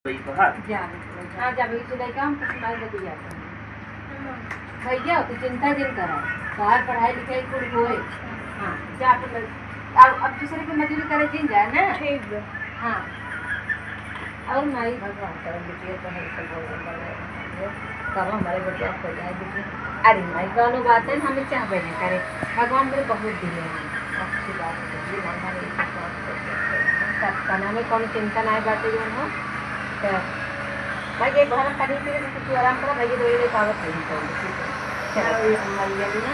हाँ जब सिलाई काम सिलाई लगी जाता है भैया तो चिंता जिन करा बाहर पढ़ाई लिखाई कुल होए। हाँ जा अब दूसरे की मजदूरी करे जिन जाए ना ठीक है। हाँ और माई भगवान कर बिटिया तो है कब हमारे बच्चे हो जाए बिटिया। अरे माई दोनों बातें हमें चाह बने करे भगवान मेरे बहुत दिले हैं अच्छी बात है नाम में कौन चिंता ना बातें जो हो भाई एक बार करी थी तू आराम करो भाई दो ये कागज नहीं चाहिए चलो ये हमारी वाली ना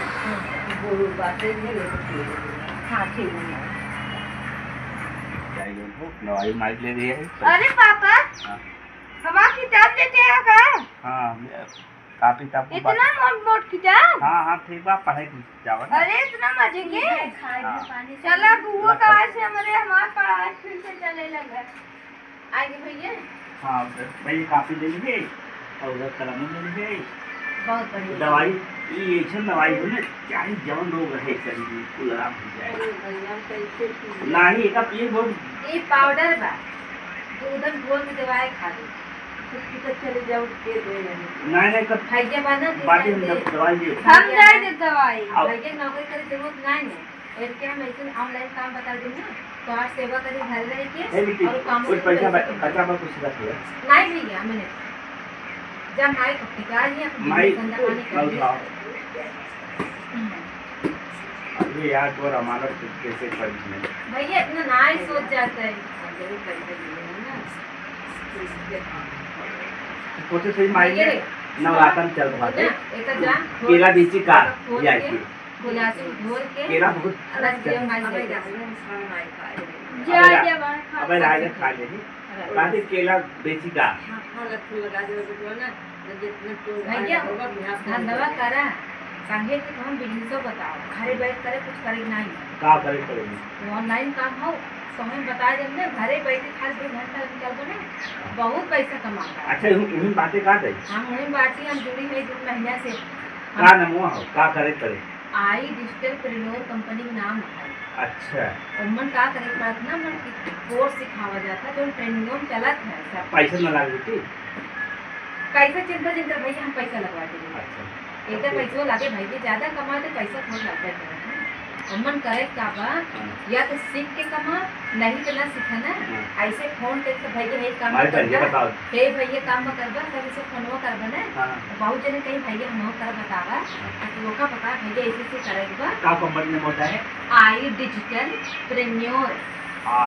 गुरु बातें नहीं ले हाँ ठीक है दवाई माइक ले रही है। अरे पापा हमारा किताब लेते हैं का हाँ काफी किताब इतना मोट किताब हाँ ठीक बात पढ़ाई जाओ। अरे इतना मजे के चला गुआ का से हमारे हमारा पढ़ाई फिर से चले लगा आगे भैया। हाँ भाई काफी ले लीजिए और उधर कलम ले लीजिए बहुत बढ़िया दवाई ये ऐसा दवाई हो ना चाहे जवन रोग रहे शरीर कुल आराम हो जाए नहीं एक पिए बहुत ये पाउडर बा दूधन घोल के दवाई खा ली तो चले जाओ के दे नहीं कब भैया बना बाटी दवाई दे हम जाए दे दवाई भैया नौकरी करे जरूरत नहीं है एक हम ऐसे ऑनलाइन काम बता दूंगा तो आज सेवा करी घर रह के और काम कुछ पैसा बचा पर कुछ रख लिया नहीं भैया मैंने जब माई टिका ही माई पानी अरे यार तो अमानत कैसे कर भैया इतना ना ही सोच जाता है जरूर कर सोचे सही माई नवरातन चल रहा है एक जा केला बीची का या की गुलासी घोल के केला बहुत रस दिया माई जा अबे राजा खा ले बाकी केला बेची का हालत लगा दे ना भैया धन्यवाद करा संगे कि हम बिजनेस बताओ घरे बैठ करे कुछ करे नहीं का करे करेंगे ऑनलाइन काम हो तो हम बता दें ना घरे बैठ के खाली 2 घंटा निकाल दो ना बहुत पैसा कमाता है। अच्छा उन बातें का दे हम वही बातें हम जुड़ी हुई 2 महीना से का नाम हो का करे आई डिजिटल प्रेन्योर कंपनी का नाम है। अच्छा उमन का करे बात ना मन की कोर्स सिखावा जाता जो ट्रेनिंग चलत है सब पैसा न लागे थी कैसे चिंता भैया हम पैसा लगवा देंगे। अच्छा एक तो पैसा लागे भैया ज्यादा कमाते पैसा थोड़ा लगता है उमन करे का बा या तो सीख के कमा नहीं तो ना सीखा ना ऐसे फोन करके भैया हे काम करबा हे भैया काम करबा तभी से फोनवा करबा ना बहुत जने कहीं भैया हम कर बतावा तो वो का पता भैया ऐसे से करेगा का कंपनी में होता है आई डिजिटल प्रेन्योर